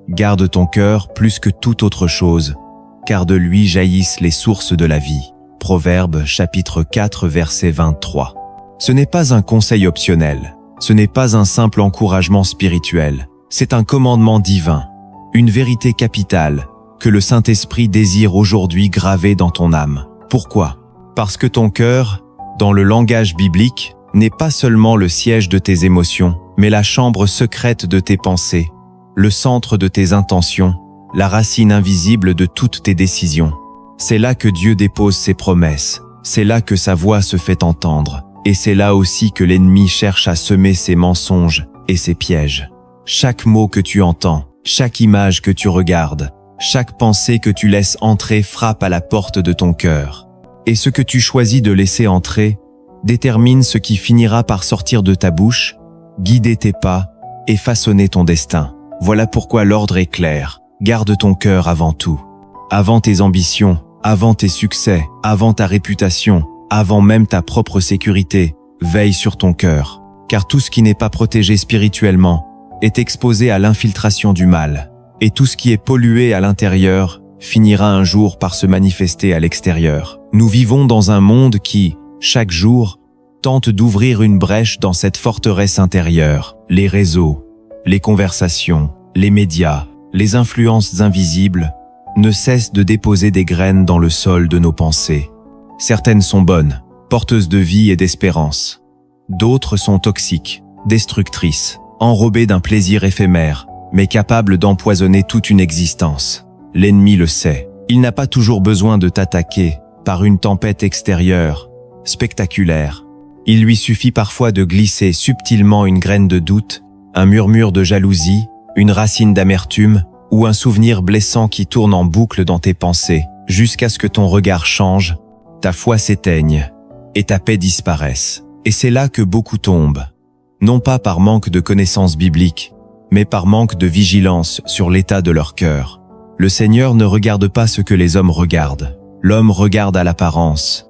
Garde ton cœur plus que toute autre chose, car de lui jaillissent les sources de la vie. Proverbes chapitre 4 verset 23. Ce n'est pas un conseil optionnel, ce n'est pas un simple encouragement spirituel, c'est un commandement divin, une vérité capitale que le Saint-Esprit désire aujourd'hui graver dans ton âme. Pourquoi? Parce que ton cœur, dans le langage biblique, n'est pas seulement le siège de tes émotions, mais la chambre secrète de tes pensées, le centre de tes intentions, la racine invisible de toutes tes décisions. C'est là que Dieu dépose ses promesses, c'est là que sa voix se fait entendre, et c'est là aussi que l'ennemi cherche à semer ses mensonges et ses pièges. Chaque mot que tu entends, chaque image que tu regardes, chaque pensée que tu laisses entrer frappe à la porte de ton cœur. Et ce que tu choisis de laisser entrer détermine ce qui finira par sortir de ta bouche, guider tes pas et façonner ton destin. Voilà pourquoi l'ordre est clair. Garde ton cœur avant tout. Avant tes ambitions, avant tes succès, avant ta réputation, avant même ta propre sécurité, veille sur ton cœur. Car tout ce qui n'est pas protégé spirituellement est exposé à l'infiltration du mal. Et tout ce qui est pollué à l'intérieur finira un jour par se manifester à l'extérieur. Nous vivons dans un monde qui, chaque jour, tente d'ouvrir une brèche dans cette forteresse intérieure. Les réseaux, les conversations, les médias, les influences invisibles ne cessent de déposer des graines dans le sol de nos pensées. Certaines sont bonnes, porteuses de vie et d'espérance. D'autres sont toxiques, destructrices, enrobées d'un plaisir éphémère, mais capables d'empoisonner toute une existence. L'ennemi le sait. Il n'a pas toujours besoin de t'attaquer par une tempête extérieure, spectaculaire. Il lui suffit parfois de glisser subtilement une graine de doute, un murmure de jalousie, une racine d'amertume ou un souvenir blessant qui tourne en boucle dans tes pensées, jusqu'à ce que ton regard change, ta foi s'éteigne et ta paix disparaisse. Et c'est là que beaucoup tombent, non pas par manque de connaissances bibliques, mais par manque de vigilance sur l'état de leur cœur. Le Seigneur ne regarde pas ce que les hommes regardent. L'homme regarde à l'apparence,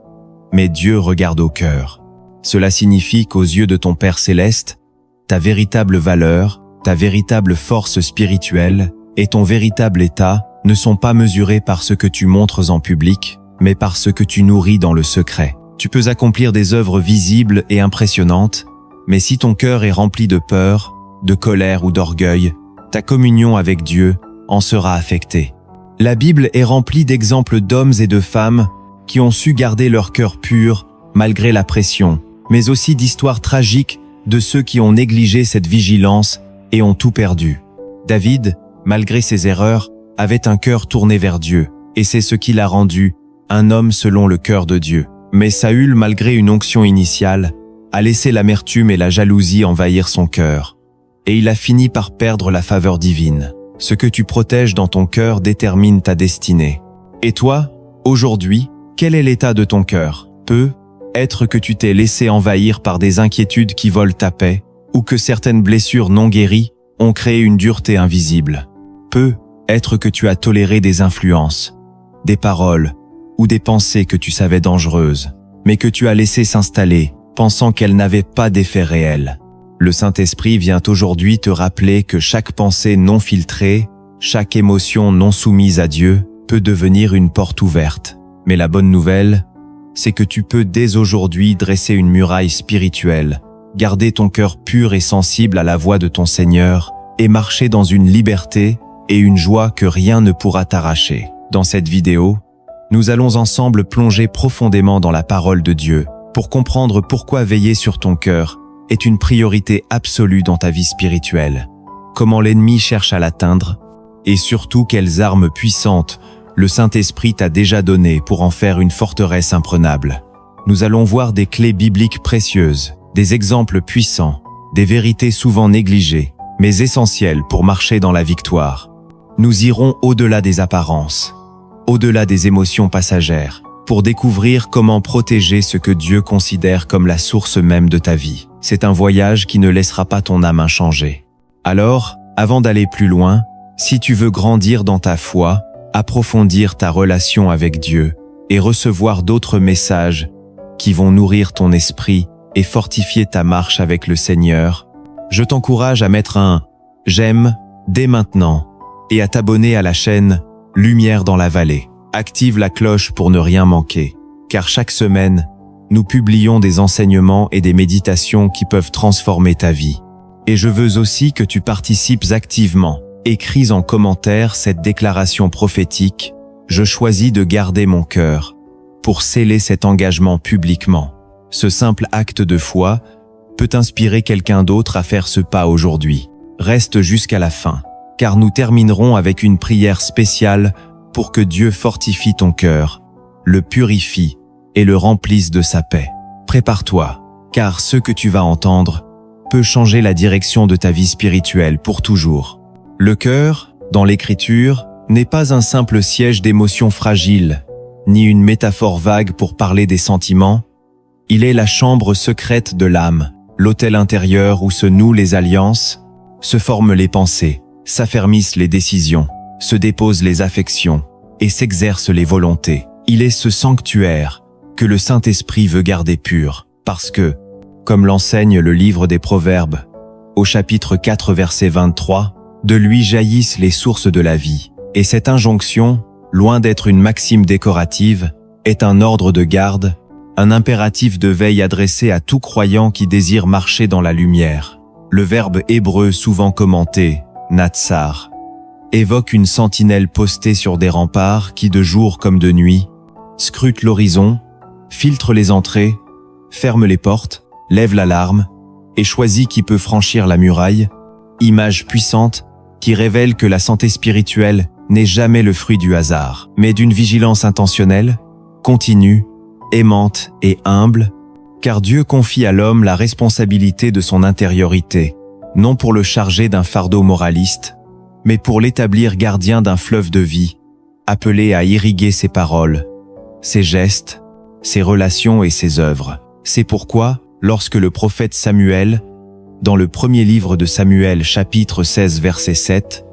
mais Dieu regarde au cœur. Cela signifie qu'aux yeux de ton Père céleste, ta véritable valeur, ta véritable force spirituelle et ton véritable état ne sont pas mesurés par ce que tu montres en public, mais par ce que tu nourris dans le secret. Tu peux accomplir des œuvres visibles et impressionnantes, mais si ton cœur est rempli de peur, de colère ou d'orgueil, ta communion avec Dieu en sera affectée. La Bible est remplie d'exemples d'hommes et de femmes qui ont su garder leur cœur pur malgré la pression, mais aussi d'histoires tragiques de ceux qui ont négligé cette vigilance et ont tout perdu. David, malgré ses erreurs, avait un cœur tourné vers Dieu, et c'est ce qui l'a rendu un homme selon le cœur de Dieu. Mais Saül, malgré une onction initiale, a laissé l'amertume et la jalousie envahir son cœur, et il a fini par perdre la faveur divine. Ce que tu protèges dans ton cœur détermine ta destinée. Et toi, aujourd'hui, quel est l'état de ton cœur? Peut-être que tu t'es laissé envahir par des inquiétudes qui volent ta paix, ou que certaines blessures non guéries ont créé une dureté invisible. Peut-être que tu as toléré des influences, des paroles ou des pensées que tu savais dangereuses, mais que tu as laissé s'installer, pensant qu'elles n'avaient pas d'effet réel. Le Saint-Esprit vient aujourd'hui te rappeler que chaque pensée non filtrée, chaque émotion non soumise à Dieu peut devenir une porte ouverte. Mais la bonne nouvelle, c'est que tu peux dès aujourd'hui dresser une muraille spirituelle, garder ton cœur pur et sensible à la voix de ton Seigneur et marcher dans une liberté et une joie que rien ne pourra t'arracher. Dans cette vidéo, nous allons ensemble plonger profondément dans la parole de Dieu pour comprendre pourquoi veiller sur ton cœur est une priorité absolue dans ta vie spirituelle, comment l'ennemi cherche à l'atteindre, et surtout quelles armes puissantes le Saint-Esprit t'a déjà données pour en faire une forteresse imprenable. Nous allons voir des clés bibliques précieuses, des exemples puissants, des vérités souvent négligées, mais essentielles pour marcher dans la victoire. Nous irons au-delà des apparences, au-delà des émotions passagères, pour découvrir comment protéger ce que Dieu considère comme la source même de ta vie. C'est un voyage qui ne laissera pas ton âme inchangée. Alors, avant d'aller plus loin, si tu veux grandir dans ta foi, approfondir ta relation avec Dieu et recevoir d'autres messages qui vont nourrir ton esprit et fortifier ta marche avec le Seigneur, je t'encourage à mettre un « j'aime » dès maintenant et à t'abonner à la chaîne Lumière dans la vallée. Active la cloche pour ne rien manquer, car chaque semaine, nous publions des enseignements et des méditations qui peuvent transformer ta vie. Et je veux aussi que tu participes activement. Écris en commentaire cette déclaration prophétique « Je choisis de garder mon cœur » pour sceller cet engagement publiquement. Ce simple acte de foi peut inspirer quelqu'un d'autre à faire ce pas aujourd'hui. Reste jusqu'à la fin, car nous terminerons avec une prière spéciale pour que Dieu fortifie ton cœur, le purifie et le remplisse de sa paix. Prépare-toi, car ce que tu vas entendre peut changer la direction de ta vie spirituelle pour toujours. Le cœur, dans l'Écriture, n'est pas un simple siège d'émotions fragiles, ni une métaphore vague pour parler des sentiments. Il est la chambre secrète de l'âme, l'autel intérieur où se nouent les alliances, se forment les pensées, s'affermissent les décisions, se déposent les affections et s'exercent les volontés. Il est ce sanctuaire que le Saint-Esprit veut garder pur, parce que, comme l'enseigne le livre des Proverbes, au chapitre 4 verset 23, de lui jaillissent les sources de la vie. Et cette injonction, loin d'être une maxime décorative, est un ordre de garde, un impératif de veille adressé à tout croyant qui désire marcher dans la lumière. Le verbe hébreu souvent commenté, natsar, évoque une sentinelle postée sur des remparts qui, de jour comme de nuit, scrute l'horizon, filtre les entrées, ferme les portes, lève l'alarme et choisit qui peut franchir la muraille, image puissante qui révèle que la santé spirituelle n'est jamais le fruit du hasard, mais d'une vigilance intentionnelle, continue, aimante et humble, car Dieu confie à l'homme la responsabilité de son intériorité, non pour le charger d'un fardeau moraliste, mais pour l'établir gardien d'un fleuve de vie, appelé à irriguer ses paroles, ses gestes, ses relations et ses œuvres. C'est pourquoi, lorsque le prophète Samuel, dans le premier livre de Samuel chapitre 16 verset 7,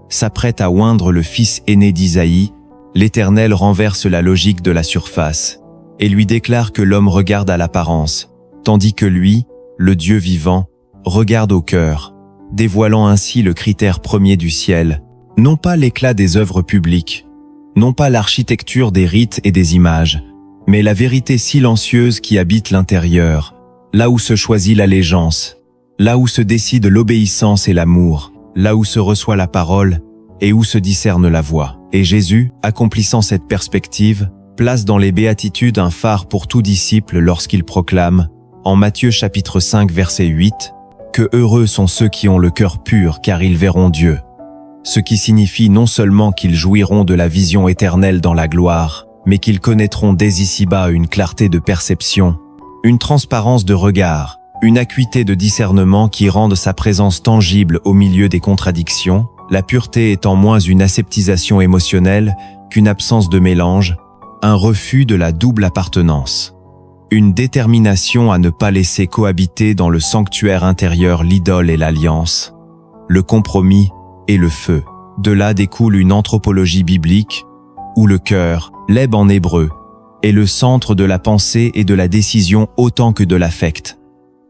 s'apprête à oindre le fils aîné d'Isaïe, l'Éternel renverse la logique de la surface et lui déclare que l'homme regarde à l'apparence, tandis que lui, le Dieu vivant, regarde au cœur, dévoilant ainsi le critère premier du ciel, non pas l'éclat des œuvres publiques, non pas l'architecture des rites et des images, mais la vérité silencieuse qui habite l'intérieur, là où se choisit l'allégeance, là où se décide l'obéissance et l'amour, là où se reçoit la parole et où se discerne la voix. Et Jésus, accomplissant cette perspective, place dans les béatitudes un phare pour tout disciple lorsqu'il proclame, en Matthieu chapitre 5 verset 8, que heureux sont ceux qui ont le cœur pur car ils verront Dieu. Ce qui signifie non seulement qu'ils jouiront de la vision éternelle dans la gloire, mais qu'ils connaîtront dès ici-bas une clarté de perception, une transparence de regard, une acuité de discernement qui rendent sa présence tangible au milieu des contradictions, la pureté étant moins une aseptisation émotionnelle qu'une absence de mélange, un refus de la double appartenance, une détermination à ne pas laisser cohabiter dans le sanctuaire intérieur l'idole et l'alliance, le compromis et le feu. De là découle une anthropologie biblique où le cœur, leb en hébreu, est le centre de la pensée et de la décision autant que de l'affect,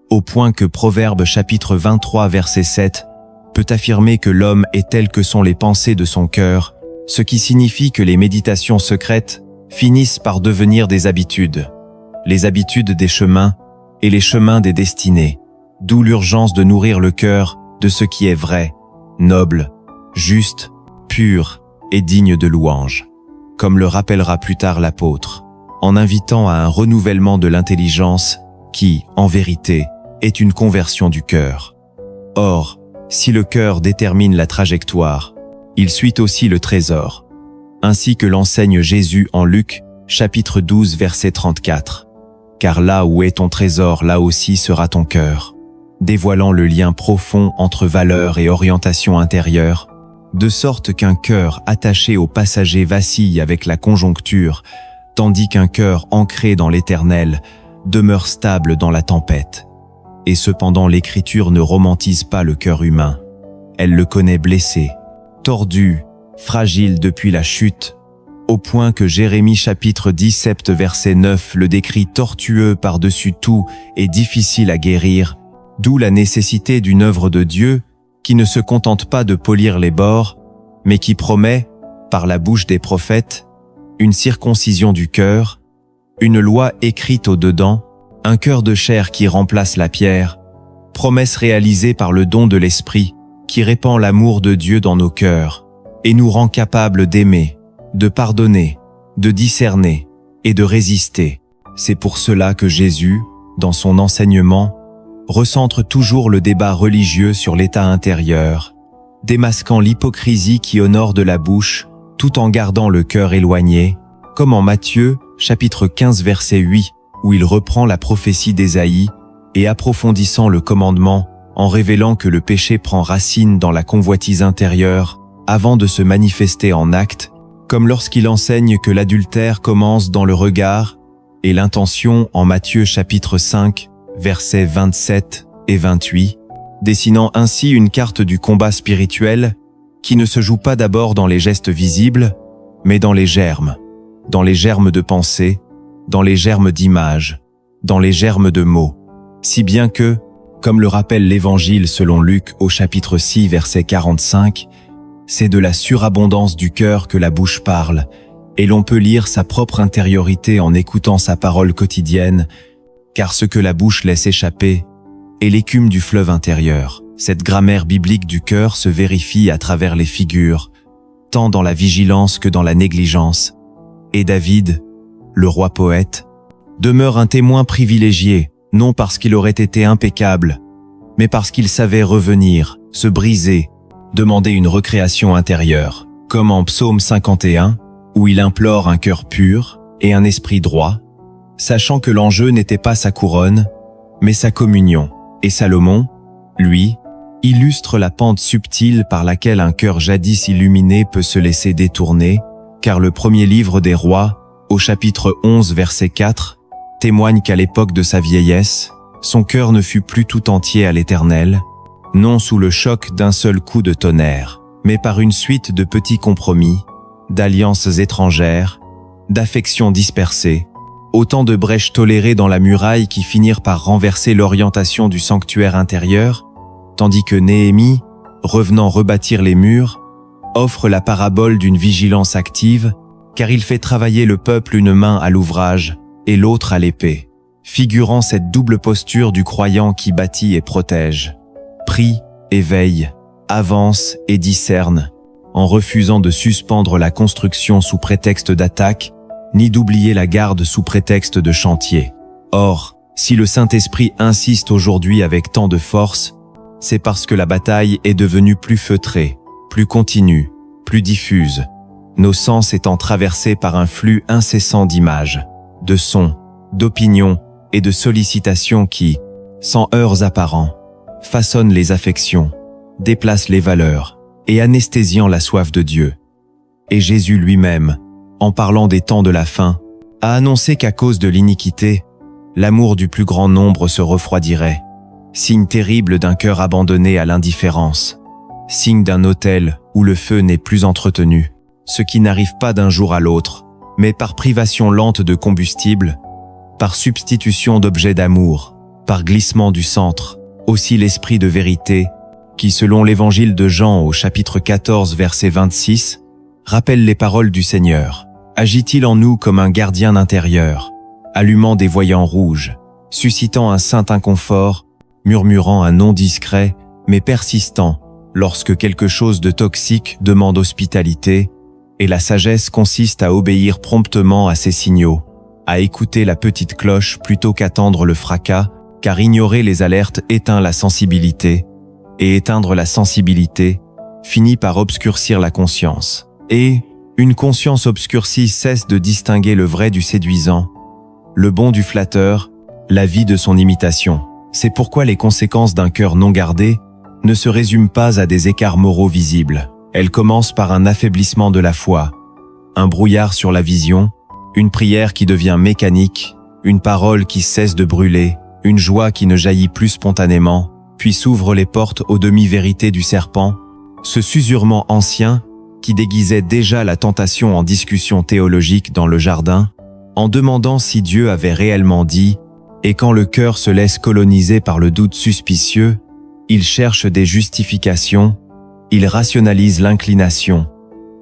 au point que Proverbe chapitre 23 verset 7 peut affirmer que l'homme est tel que sont les pensées de son cœur, ce qui signifie que les méditations secrètes finissent par devenir des habitudes, les habitudes des chemins et les chemins des destinées, d'où l'urgence de nourrir le cœur de ce qui est vrai, noble, juste, pur et digne de louange, comme le rappellera plus tard l'apôtre, en invitant à un renouvellement de l'intelligence qui, en vérité, est une conversion du cœur. Or, si le cœur détermine la trajectoire, il suit aussi le trésor, ainsi que l'enseigne Jésus en Luc, chapitre 12, verset 34. Car là où est ton trésor, là aussi sera ton cœur, dévoilant le lien profond entre valeurs et orientation intérieure, de sorte qu'un cœur attaché au passager vacille avec la conjoncture, tandis qu'un cœur ancré dans l'Éternel demeure stable dans la tempête. Et cependant l'Écriture ne romantise pas le cœur humain. Elle le connaît blessé, tordu, fragile depuis la chute, au point que Jérémie chapitre 17 verset 9 le décrit tortueux par-dessus tout et difficile à guérir, d'où la nécessité d'une œuvre de Dieu qui ne se contente pas de polir les bords, mais qui promet, par la bouche des prophètes, une circoncision du cœur, une loi écrite au-dedans, un cœur de chair qui remplace la pierre, promesse réalisée par le don de l'Esprit qui répand l'amour de Dieu dans nos cœurs et nous rend capables d'aimer, de pardonner, de discerner et de résister. C'est pour cela que Jésus, dans son enseignement, recentre toujours le débat religieux sur l'état intérieur, démasquant l'hypocrisie qui honore de la bouche tout en gardant le cœur éloigné, comme en Matthieu, chapitre 15 verset 8, où il reprend la prophétie d'Ésaïe et approfondissant le commandement en révélant que le péché prend racine dans la convoitise intérieure avant de se manifester en acte, comme lorsqu'il enseigne que l'adultère commence dans le regard et l'intention en Matthieu chapitre 5, versets 27 et 28, dessinant ainsi une carte du combat spirituel qui ne se joue pas d'abord dans les gestes visibles, mais dans les germes de pensée, dans les germes d'images, dans les germes de mots, si bien que, comme le rappelle l'Évangile selon Luc au chapitre 6 verset 45, c'est de la surabondance du cœur que la bouche parle, et l'on peut lire sa propre intériorité en écoutant sa parole quotidienne, car ce que la bouche laisse échapper est l'écume du fleuve intérieur. Cette grammaire biblique du cœur se vérifie à travers les figures, tant dans la vigilance que dans la négligence, et David, le roi poète, demeure un témoin privilégié, non parce qu'il aurait été impeccable, mais parce qu'il savait revenir, se briser, demander une recréation intérieure, comme en Psaume 51, où il implore un cœur pur et un esprit droit, sachant que l'enjeu n'était pas sa couronne, mais sa communion. Et Salomon, lui, illustre la pente subtile par laquelle un cœur jadis illuminé peut se laisser détourner, car le premier livre des rois, au chapitre 11 verset 4, témoigne qu'à l'époque de sa vieillesse, son cœur ne fut plus tout entier à l'Éternel, non sous le choc d'un seul coup de tonnerre, mais par une suite de petits compromis, d'alliances étrangères, d'affections dispersées, autant de brèches tolérées dans la muraille qui finirent par renverser l'orientation du sanctuaire intérieur, tandis que Néhémie, revenant rebâtir les murs, offre la parabole d'une vigilance active, car il fait travailler le peuple une main à l'ouvrage et l'autre à l'épée, figurant cette double posture du croyant qui bâtit et protège, prie et veille, avance et discerne, en refusant de suspendre la construction sous prétexte d'attaque, ni d'oublier la garde sous prétexte de chantier. Or, si le Saint-Esprit insiste aujourd'hui avec tant de force, c'est parce que la bataille est devenue plus feutrée, plus continue, plus diffuse, nos sens étant traversés par un flux incessant d'images, de sons, d'opinions et de sollicitations qui, sans heurts apparents, façonnent les affections, déplacent les valeurs et anesthésiant la soif de Dieu. Et Jésus lui-même, en parlant des temps de la fin, a annoncé qu'à cause de l'iniquité, l'amour du plus grand nombre se refroidirait, signe terrible d'un cœur abandonné à l'indifférence, signe d'un autel où le feu n'est plus entretenu, ce qui n'arrive pas d'un jour à l'autre, mais par privation lente de combustible, par substitution d'objets d'amour, par glissement du centre, aussi l'esprit de vérité, qui selon l'évangile de Jean au chapitre 14 verset 26, rappelle les paroles du Seigneur. Agit-il en nous comme un gardien intérieur, allumant des voyants rouges, suscitant un saint inconfort, murmurant un non discret, mais persistant, lorsque quelque chose de toxique demande hospitalité, et la sagesse consiste à obéir promptement à ces signaux, à écouter la petite cloche plutôt qu'attendre le fracas, car ignorer les alertes éteint la sensibilité, et éteindre la sensibilité finit par obscurcir la conscience. Et, une conscience obscurcie cesse de distinguer le vrai du séduisant, le bon du flatteur, la vie de son imitation. C'est pourquoi les conséquences d'un cœur non gardé ne se résument pas à des écarts moraux visibles. Elles commencent par un affaiblissement de la foi, un brouillard sur la vision, une prière qui devient mécanique, une parole qui cesse de brûler, une joie qui ne jaillit plus spontanément, puis s'ouvrent les portes aux demi-vérités du serpent, ce susurrement ancien qui déguisait déjà la tentation en discussion théologique dans le jardin, en demandant si Dieu avait réellement dit, et quand le cœur se laisse coloniser par le doute suspicieux, il cherche des justifications, il rationalise l'inclination,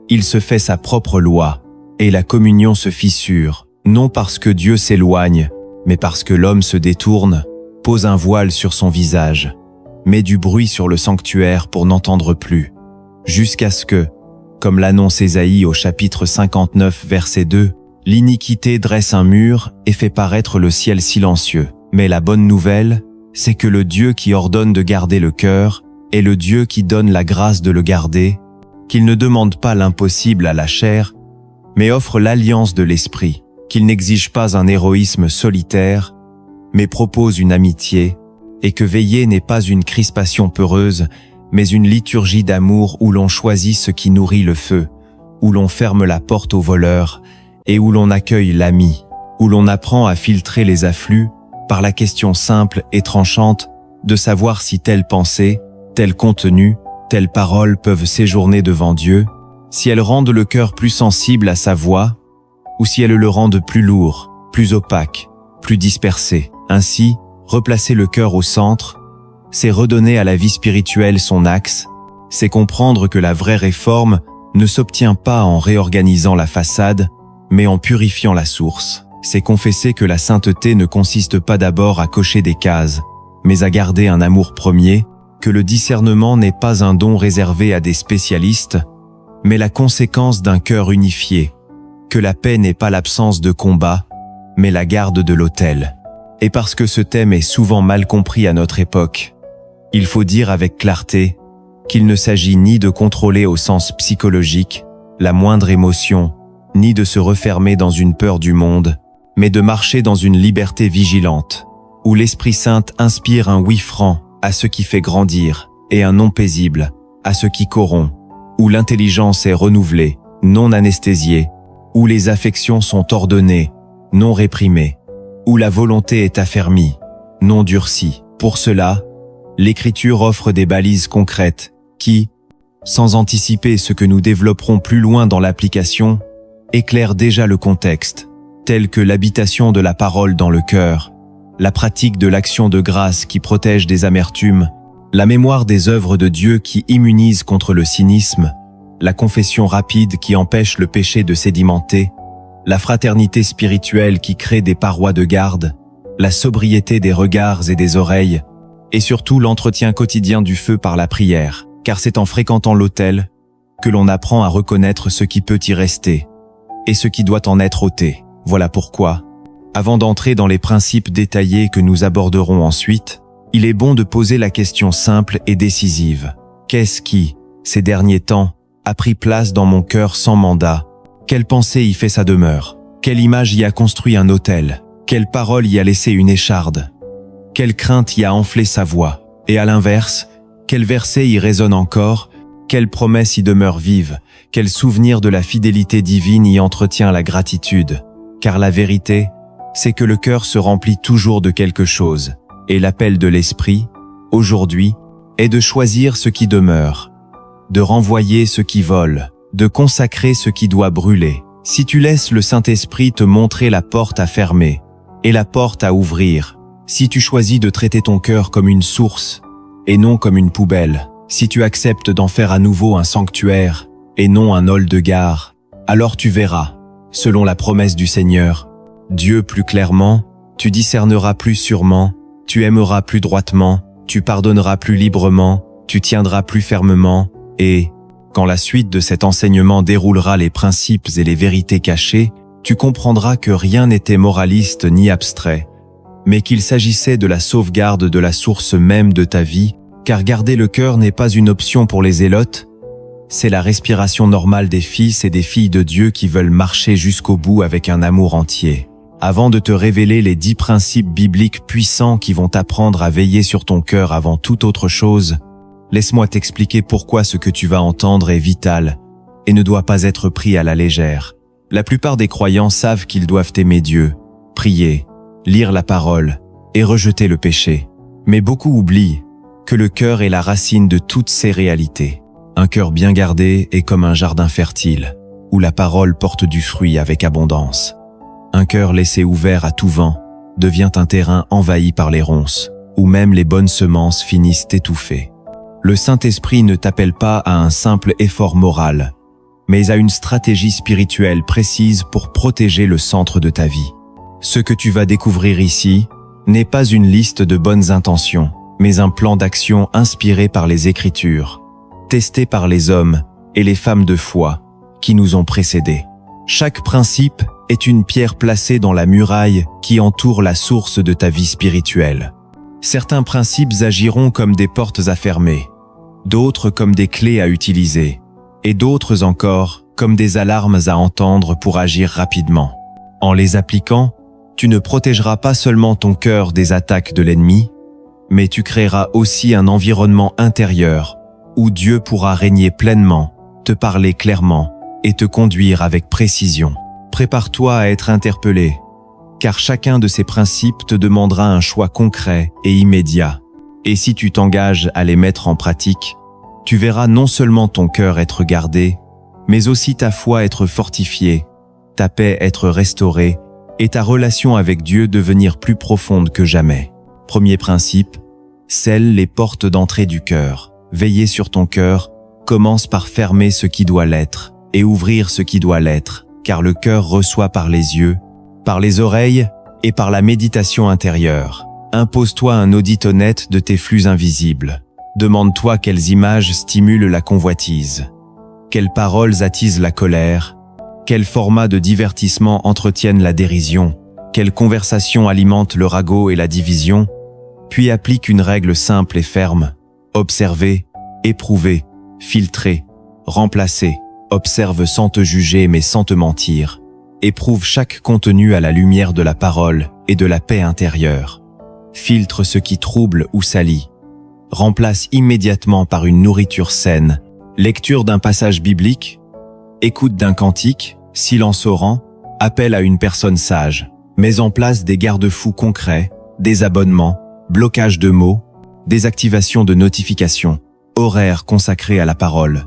il se fait sa propre loi, et la communion se fissure, non parce que Dieu s'éloigne, mais parce que l'homme se détourne, pose un voile sur son visage, met du bruit sur le sanctuaire pour n'entendre plus, jusqu'à ce que, comme l'annonce Ésaïe au chapitre 59 verset 2, l'iniquité dresse un mur et fait paraître le ciel silencieux. Mais la bonne nouvelle, c'est que le Dieu qui ordonne de garder le cœur est le Dieu qui donne la grâce de le garder, qu'il ne demande pas l'impossible à la chair, mais offre l'alliance de l'esprit, qu'il n'exige pas un héroïsme solitaire, mais propose une amitié, et que veiller n'est pas une crispation peureuse, mais une liturgie d'amour où l'on choisit ce qui nourrit le feu, où l'on ferme la porte aux voleurs, et où l'on accueille l'ami, où l'on apprend à filtrer les afflux par la question simple et tranchante de savoir si telle pensée, tel contenu, telle parole peuvent séjourner devant Dieu, si elles rendent le cœur plus sensible à sa voix, ou si elles le rendent plus lourd, plus opaque, plus dispersé. Ainsi, replacer le cœur au centre, c'est redonner à la vie spirituelle son axe, c'est comprendre que la vraie réforme ne s'obtient pas en réorganisant la façade, mais en purifiant la source. C'est confesser que la sainteté ne consiste pas d'abord à cocher des cases, mais à garder un amour premier, que le discernement n'est pas un don réservé à des spécialistes, mais la conséquence d'un cœur unifié, que la paix n'est pas l'absence de combat, mais la garde de l'autel. Et parce que ce thème est souvent mal compris à notre époque, il faut dire avec clarté qu'il ne s'agit ni de contrôler au sens psychologique la moindre émotion, ni de se refermer dans une peur du monde, mais de marcher dans une liberté vigilante, où l'Esprit Saint inspire un oui franc à ce qui fait grandir et un non paisible à ce qui corrompt, où l'intelligence est renouvelée, non anesthésiée, où les affections sont ordonnées, non réprimées, où la volonté est affermie, non durcie. Pour cela, l'Écriture offre des balises concrètes qui, sans anticiper ce que nous développerons plus loin dans l'application, éclairent déjà le contexte, tel que l'habitation de la parole dans le cœur, la pratique de l'action de grâce qui protège des amertumes, la mémoire des œuvres de Dieu qui immunise contre le cynisme, la confession rapide qui empêche le péché de sédimenter, la fraternité spirituelle qui crée des parois de garde, la sobriété des regards et des oreilles, et surtout l'entretien quotidien du feu par la prière, car c'est en fréquentant l'autel que l'on apprend à reconnaître ce qui peut y rester et ce qui doit en être ôté. Voilà pourquoi, avant d'entrer dans les principes détaillés que nous aborderons ensuite, il est bon de poser la question simple et décisive. Qu'est-ce qui, ces derniers temps, a pris place dans mon cœur sans mandat? Quelle pensée y fait sa demeure? Quelle image y a construit un autel? Quelle parole y a laissé une écharde? Quelle crainte y a enflé sa voix? Et à l'inverse, quel verset y résonne encore? Quelle promesse y demeure vive? Quel souvenir de la fidélité divine y entretient la gratitude? Car la vérité, c'est que le cœur se remplit toujours de quelque chose. Et l'appel de l'Esprit, aujourd'hui, est de choisir ce qui demeure, de renvoyer ce qui vole, de consacrer ce qui doit brûler. Si tu laisses le Saint-Esprit te montrer la porte à fermer et la porte à ouvrir, si tu choisis de traiter ton cœur comme une source et non comme une poubelle, si tu acceptes d'en faire à nouveau un sanctuaire et non un hall de gare, alors tu verras, selon la promesse du Seigneur, Dieu plus clairement, tu discerneras plus sûrement, tu aimeras plus droitement, tu pardonneras plus librement, tu tiendras plus fermement, et, quand la suite de cet enseignement déroulera les principes et les vérités cachées, tu comprendras que rien n'était moraliste ni abstrait, mais qu'il s'agissait de la sauvegarde de la source même de ta vie, car garder le cœur n'est pas une option pour les zélotes, c'est la respiration normale des fils et des filles de Dieu qui veulent marcher jusqu'au bout avec un amour entier. Avant de te révéler les 10 principes bibliques puissants qui vont t'apprendre à veiller sur ton cœur avant toute autre chose, laisse-moi t'expliquer pourquoi ce que tu vas entendre est vital et ne doit pas être pris à la légère. La plupart des croyants savent qu'ils doivent aimer Dieu, prier, lire la parole et rejeter le péché. Mais beaucoup oublient que le cœur est la racine de toutes ces réalités. Un cœur bien gardé est comme un jardin fertile, où la parole porte du fruit avec abondance. Un cœur laissé ouvert à tout vent devient un terrain envahi par les ronces, où même les bonnes semences finissent étouffées. Le Saint-Esprit ne t'appelle pas à un simple effort moral, mais à une stratégie spirituelle précise pour protéger le centre de ta vie. Ce que tu vas découvrir ici n'est pas une liste de bonnes intentions, mais un plan d'action inspiré par les Écritures, testé par les hommes et les femmes de foi qui nous ont précédés. Chaque principe est une pierre placée dans la muraille qui entoure la source de ta vie spirituelle. Certains principes agiront comme des portes à fermer, d'autres comme des clés à utiliser, et d'autres encore comme des alarmes à entendre pour agir rapidement. En les appliquant, tu ne protégeras pas seulement ton cœur des attaques de l'ennemi, mais tu créeras aussi un environnement intérieur où Dieu pourra régner pleinement, te parler clairement et te conduire avec précision. Prépare-toi à être interpellé, car chacun de ces principes te demandera un choix concret et immédiat. Et si tu t'engages à les mettre en pratique, tu verras non seulement ton cœur être gardé, mais aussi ta foi être fortifiée, ta paix être restaurée et ta relation avec Dieu devenir plus profonde que jamais. Premier principe, scelle les portes d'entrée du cœur. Veiller sur ton cœur commence par fermer ce qui doit l'être et ouvrir ce qui doit l'être, car le cœur reçoit par les yeux, par les oreilles et par la méditation intérieure. Impose-toi un audit honnête de tes flux invisibles. Demande-toi quelles images stimulent la convoitise, quelles paroles attisent la colère, quels formats de divertissement entretiennent la dérision, quelles conversations alimentent le ragot et la division, puis applique une règle simple et ferme. Observer, éprouver, filtrer, remplacer. Observe sans te juger mais sans te mentir. Éprouve chaque contenu à la lumière de la parole et de la paix intérieure. Filtre ce qui trouble ou salit. Remplace immédiatement par une nourriture saine. Lecture d'un passage biblique, écoute d'un cantique, silence au rang, appel à une personne sage. Mets en place des garde-fous concrets, des abonnements, blocage de mots, désactivation de notifications, horaires consacrés à la parole,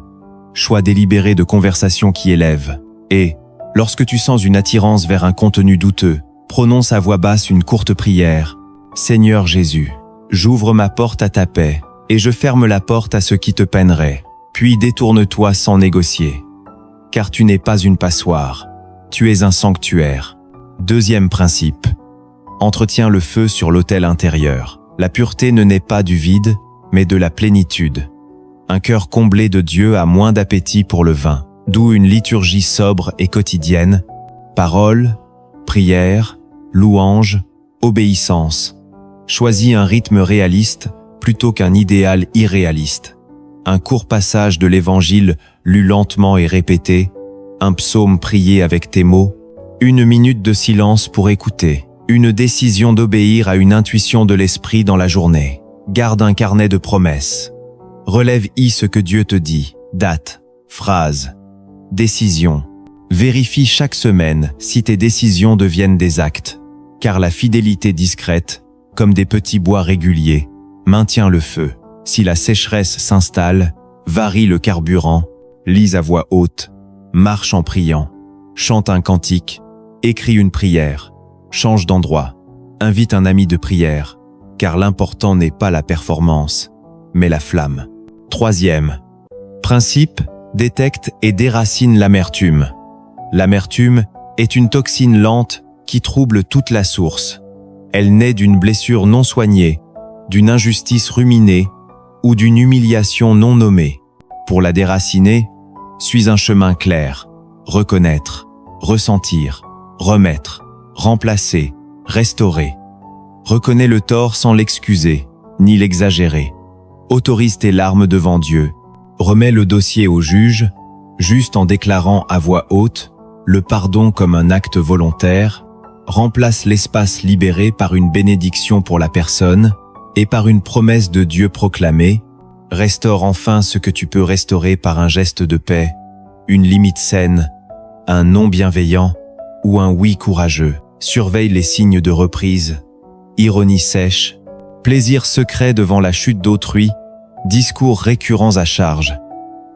choix délibéré de conversations qui élèvent. Et, lorsque tu sens une attirance vers un contenu douteux, prononce à voix basse une courte prière. Seigneur Jésus, j'ouvre ma porte à ta paix, et je ferme la porte à ce qui te peinerait. Puis détourne-toi sans négocier. Car tu n'es pas une passoire, tu es un sanctuaire. Deuxième principe. Entretiens le feu sur l'autel intérieur. La pureté ne naît pas du vide, mais de la plénitude. Un cœur comblé de Dieu a moins d'appétit pour le vin, d'où une liturgie sobre et quotidienne, paroles, prières, louanges, obéissance. Choisis un rythme réaliste plutôt qu'un idéal irréaliste. Un court passage de l'Évangile lu lentement et répété, un psaume prié avec tes mots, une minute de silence pour écouter, une décision d'obéir à une intuition de l'esprit dans la journée. Garde un carnet de promesses. Relève-y ce que Dieu te dit, date, phrase, décision. Vérifie chaque semaine si tes décisions deviennent des actes, car la fidélité discrète, comme des petits bois réguliers, maintient le feu. Si la sécheresse s'installe, varie le carburant, lise à voix haute, marche en priant, chante un cantique, écris une prière, change d'endroit, invite un ami de prière, car l'important n'est pas la performance, mais la flamme. Troisième principe, détecte et déracine l'amertume. L'amertume est une toxine lente qui trouble toute la source. Elle naît d'une blessure non soignée, d'une injustice ruminée ou d'une humiliation non nommée. Pour la déraciner, suis un chemin clair. Reconnaître, ressentir, remettre, remplacer, restaurer. Reconnais le tort sans l'excuser, ni l'exagérer. Autorise tes larmes devant Dieu. Remets le dossier au juge, juste en déclarant à voix haute le pardon comme un acte volontaire. Remplace l'espace libéré par une bénédiction pour la personne et par une promesse de Dieu proclamée. Restaure enfin ce que tu peux restaurer par un geste de paix, une limite saine, un non bienveillant ou un oui courageux. Surveille les signes de reprise, ironie sèche, plaisir secret devant la chute d'autrui, discours récurrents à charge.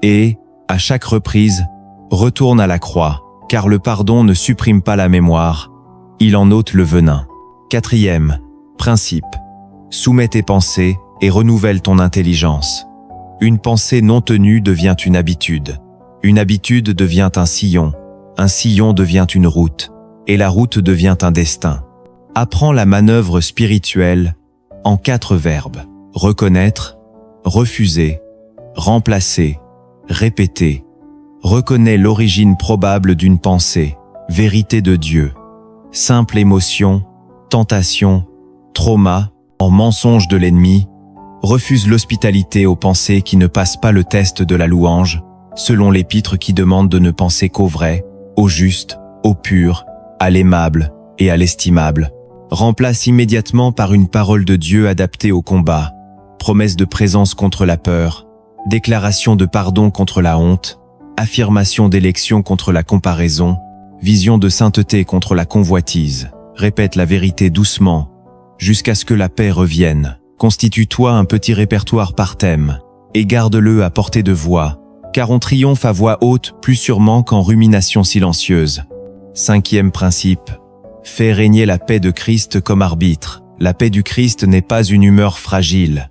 Et, à chaque reprise, retourne à la croix, car le pardon ne supprime pas la mémoire, il en ôte le venin. Quatrième principe. Soumets tes pensées et renouvelle ton intelligence. Une pensée non tenue devient une habitude. Une habitude devient un sillon devient une route, et la route devient un destin. Apprends la manœuvre spirituelle en 4 verbes. Reconnaître, refuser, remplacer, répéter. Reconnais l'origine probable d'une pensée, vérité de Dieu. Simple émotion, tentation, trauma, en mensonge de l'ennemi. Refuse l'hospitalité aux pensées qui ne passent pas le test de la louange, selon l'épître qui demande de ne penser qu'au vrai, au juste, au pur, à l'aimable et à l'estimable. Remplace immédiatement par une parole de Dieu adaptée au combat, promesse de présence contre la peur, déclaration de pardon contre la honte, affirmation d'élection contre la comparaison, vision de sainteté contre la convoitise. Répète la vérité doucement, jusqu'à ce que la paix revienne. Constitue-toi un petit répertoire par thème, et garde-le à portée de voix, car on triomphe à voix haute plus sûrement qu'en rumination silencieuse. 5e principe. Fais régner la paix de Christ comme arbitre. La paix du Christ n'est pas une humeur fragile.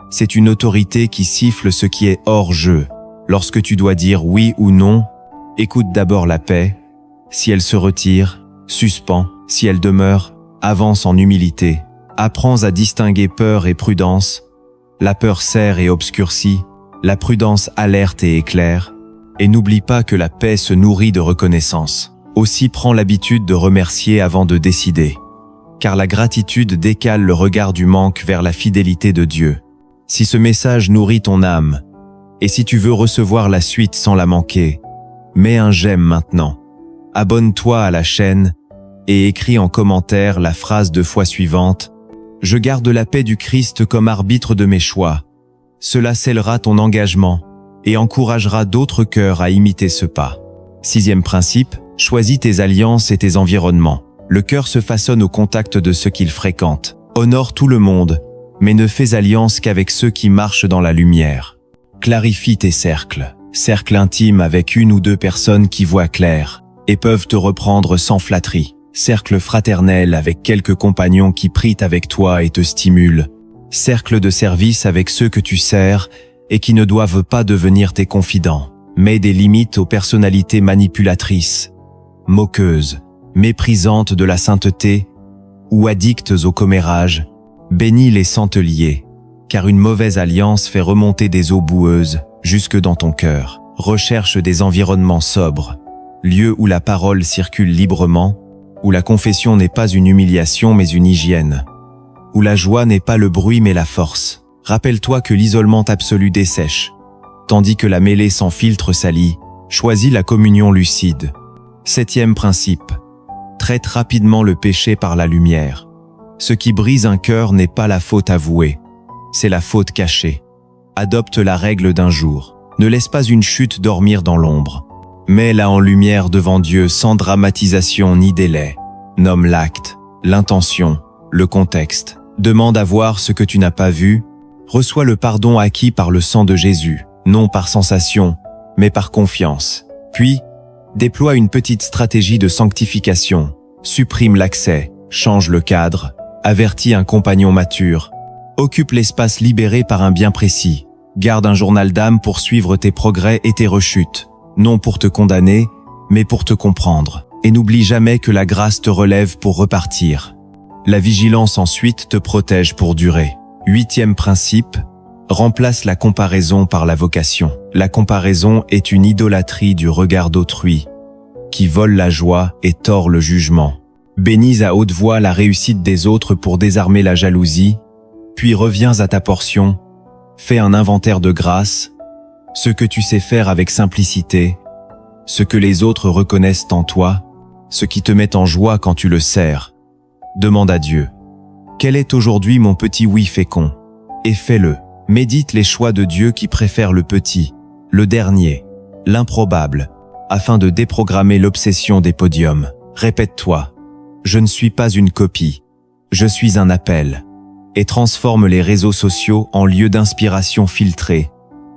C'est une autorité qui siffle ce qui est hors jeu. Lorsque tu dois dire oui ou non, écoute d'abord la paix. Si elle se retire, suspends. Si elle demeure, avance en humilité. Apprends à distinguer peur et prudence. La peur serre et obscurcit. La prudence alerte et éclaire. Et n'oublie pas que la paix se nourrit de reconnaissance. Aussi prends l'habitude de remercier avant de décider. Car la gratitude décale le regard du manque vers la fidélité de Dieu. Si ce message nourrit ton âme, et si tu veux recevoir la suite sans la manquer, mets un j'aime maintenant. Abonne-toi à la chaîne et écris en commentaire la phrase de foi suivante. Je garde la paix du Christ comme arbitre de mes choix. Cela scellera ton engagement et encouragera d'autres cœurs à imiter ce pas. 6e principe, choisis tes alliances et tes environnements. Le cœur se façonne au contact de ceux qu'il fréquente. Honore tout le monde, mais ne fais alliance qu'avec ceux qui marchent dans la lumière. Clarifie tes cercles. Cercle intime avec 1 ou 2 personnes qui voient clair et peuvent te reprendre sans flatterie. Cercle fraternel avec quelques compagnons qui prient avec toi et te stimulent. Cercle de service avec ceux que tu sers et qui ne doivent pas devenir tes confidents. Mets des limites aux personnalités manipulatrices, moqueuses, méprisantes de la sainteté ou addictes au commérage. Bénis les santeliers, car une mauvaise alliance fait remonter des eaux boueuses jusque dans ton cœur. Recherche des environnements sobres, lieux où la parole circule librement, où la confession n'est pas une humiliation mais une hygiène, où la joie n'est pas le bruit mais la force. Rappelle-toi que l'isolement absolu dessèche, tandis que la mêlée sans filtre salit. Choisis la communion lucide. 7e principe. Traite rapidement le péché par la lumière. Ce qui brise un cœur n'est pas la faute avouée, c'est la faute cachée. Adopte la règle d'un jour. Ne laisse pas une chute dormir dans l'ombre. Mets-la en lumière devant Dieu sans dramatisation ni délai. Nomme l'acte, l'intention, le contexte. Demande à voir ce que tu n'as pas vu. Reçois le pardon acquis par le sang de Jésus, non par sensation, mais par confiance. Puis, déploie une petite stratégie de sanctification. Supprime l'accès, change le cadre, avertis un compagnon mature. Occupe l'espace libéré par un bien précis. Garde un journal d'âme pour suivre tes progrès et tes rechutes. Non pour te condamner, mais pour te comprendre. Et n'oublie jamais que la grâce te relève pour repartir. La vigilance ensuite te protège pour durer. 8e principe, remplace la comparaison par la vocation. La comparaison est une idolâtrie du regard d'autrui, qui vole la joie et tord le jugement. Bénis à haute voix la réussite des autres pour désarmer la jalousie, puis reviens à ta portion, fais un inventaire de grâce, ce que tu sais faire avec simplicité, ce que les autres reconnaissent en toi, ce qui te met en joie quand tu le sers. Demande à Dieu. Quel est aujourd'hui mon petit oui fécond? Et fais-le. Médite les choix de Dieu qui préfère le petit, le dernier, l'improbable, afin de déprogrammer l'obsession des podiums. Répète-toi. Je ne suis pas une copie. Je suis un appel. Et transforme les réseaux sociaux en lieu d'inspiration filtrée,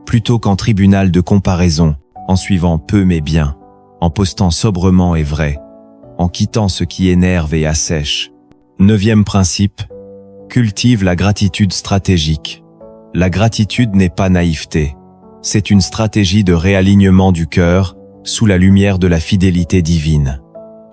plutôt qu'en tribunal de comparaison, en suivant peu mais bien, en postant sobrement et vrai, en quittant ce qui énerve et assèche. 9e principe, cultive la gratitude stratégique. La gratitude n'est pas naïveté, C'est une stratégie de réalignement du cœur sous la lumière de la fidélité divine.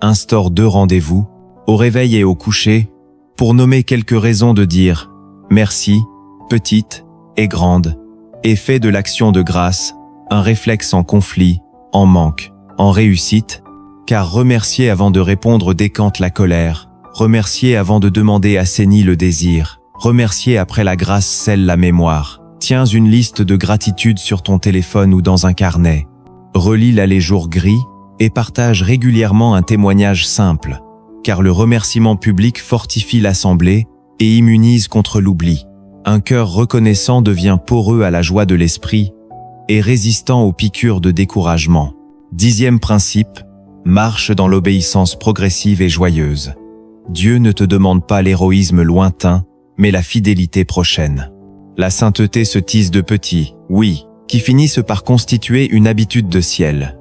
Instaure 2 rendez-vous, au réveil et au coucher, pour nommer quelques raisons de dire « merci », petite et grande, et fais de l'action de grâce un réflexe en conflit, en manque, en réussite, car remercier avant de répondre décante la colère, remercier avant de demander assainit le désir, remercier après la grâce scelle la mémoire. Tiens une liste de gratitude sur ton téléphone ou dans un carnet. Relis-la les jours gris et partage régulièrement un témoignage simple, car le remerciement public fortifie l'assemblée et immunise contre l'oubli. Un cœur reconnaissant devient poreux à la joie de l'esprit et résistant aux piqûres de découragement. 10e principe, marche dans l'obéissance progressive et joyeuse. Dieu ne te demande pas l'héroïsme lointain, mais la fidélité prochaine. La sainteté se tisse de petits, oui, qui finissent par constituer une habitude de ciel.